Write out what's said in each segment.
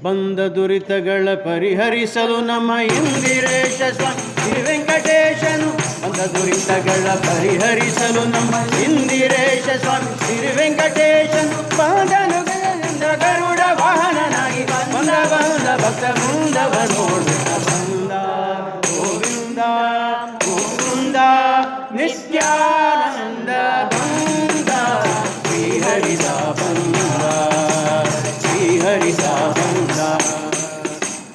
ಬಂದ ದುರಿತಗಳ ಪರಿಹರಿಸಲು ನಮ್ಮ ಇಂದಿರೇಶ ಸ್ವಾಮಿ ಶ್ರೀ ವೆಂಕಟೇಶನು. ಬಂದ ದುರಿತಗಳ ಪರಿಹರಿಸಲು ನಮ್ಮ ಇಂದಿರೇಶ ಸ್ವಾಮಿ ಶ್ರೀ ವೆಂಕಟೇಶನು. ಬಂದನುಗಳಿಂದ ಗರುಡ ವಾಹನನಾಗಿ ಬಂದ ಭಕ್ತ ಬೃಂದವ ನೋಡುತ್ತ ಬಂದ. ಗೋವಿಂದ ಗೋವಿಂದ ನಿತ್ಯಾನಂದ ಬಂದ. ಶ್ರೀಹರಿದ ಬಂದ ಶ್ರೀಹರಿದ ಬಂದ.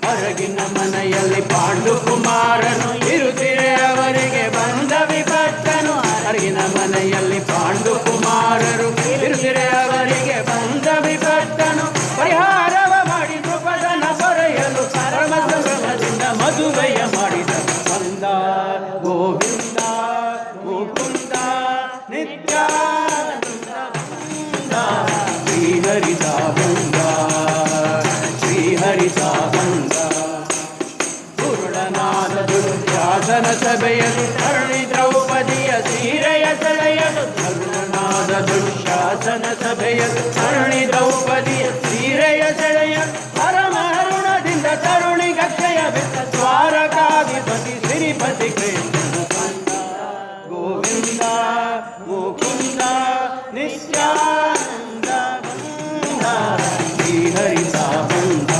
ಹೊರಗಿನ ಮನೆಯಲ್ಲಿ ಪಾಂಡುಕುಮಾರನು ಇರುತ್ತಿರೆ ಅವರಿಗೆ ಬಂದ ವಿಪತ್ತನು. ಹೊರಗಿನ ಮನೆಯಲ್ಲಿ ಪಾಂಡುಕುಮಾರರು ಇರುತ್ತಿರೆ ಅವರಿಗೆ ಬಂದ ವಿಪತ್ತನು. ಪರಿಹಾರವ ಮಾಡಿ ನೃಪದನ ಪೊರೆಯಲು ಪರಮ ಸಂಭ್ರಮದಿಂದ ಮದುವೆಯ ಮಾಡಿದ ಬಂದ. ಗೋವಿಂದ ಮುಕುಂದ ನಿತ್ಯಾನಂದ ಬಂದ. ಶ್ರೀಹರಿದ ಬಂದ ಶ್ರೀಹರಿದ ಬಂದ. ಗುರುಳನಾದ ದುರ್ಯಾಸನ ಸಭೆಯಲು ತರುಣಿ ದ್ರೌಪದಿಯ ಸೀರೆಯ ಸೆಳೆಯಲು. ಗುರುಳನಾದ ದುಶ್ಯಾಸನ ಸಭೆಯಲು ತರುಣಿ ದ್ರೌಪದಿಯ ಸೀರೆಯ ಸೆಳೆಯಲು. ಪರಮ ಅರುಣದಿಂದ ತರುಣಿ ಗಕ್ಷಯ ಬಿಟ್ಟ ದ್ವಾರಕಾಧಿಪತಿ ಶ್ರೀಪತಿ ಕೃಷ್ಣನ ಬಂದ. ಗೋವಿಂದ ಮುಕುಂದ ನಿತ್ಯಾನಂದ ಬಂದ. ಶ್ರೀಹರಿದ ಬಂದ.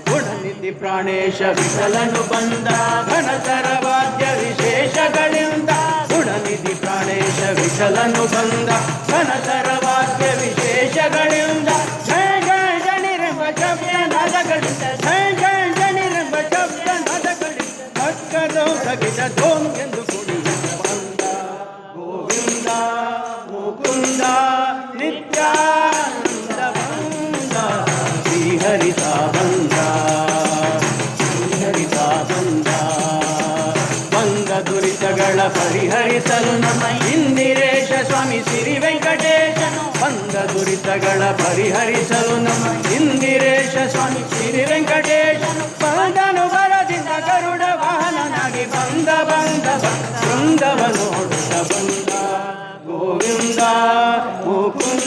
ಗುಣನಿಧಿ ಪ್ರಾಣೇಶ ವಿಠಲನು ಬಂದ. ಘನತರ ವಾದ್ಯ ವಿಶೇಷಗಳಿಂದ. ಗುಣನಿಧಿ ಪ್ರಾಣೇಶ ವಿಠಲನು ಬಂದ. ಘನತರ ವಾದ್ಯ ವಿಶೇಷಗಳಿಂದ. ಜಯ ಜಯ ಜನಿರೆಂಬ ಶಬ್ದ ನಾದಗಳಿಂದ. ಜಯ ಜಯ ಜನಿರೆಂಬ ಶಬ್ದ ನಾದಗಳಿಂದ. ಭಕ್ತದೋ ಸಗಿದ ಧೋಮ್ ಎಂದು ಕುಣಿಯುತ್ತ ಬಂದ. ಗೋವಿಂದ ಮುಕುಂದ ನಿತ್ಯಾನಂದ ಬಂದ. ಶ್ರೀಹರಿದ ಬಂದ ಶ್ರೀಹರಿದ ಬಂದ. ಬಂದ ದುರಿತಗಳ ಪರಿಹರಿಸಲು ನಮ್ಮ ಇಂದಿರೇಶ ಸ್ವಾಮಿ ಶ್ರೀ ವೆಂಕಟೇಶನು. ಬಂದ ದುರಿತಗಳ ಪರಿಹರಿಸಲು ನಮ್ಮ ಇಂದಿರೇಶ ಸ್ವಾಮಿ ಶ್ರೀ ವೆಂಕಟೇಶನು. ಬಂದನು ಬರದಿಂದ ಗರುಡ ವಾಹನನಾಗಿ ಬಂದ ಬಂದ ಬೃಂದವ ನೋಡುತ್ತ ಬಂದ. ಗೋವಿಂದ ಮುಕುಂದ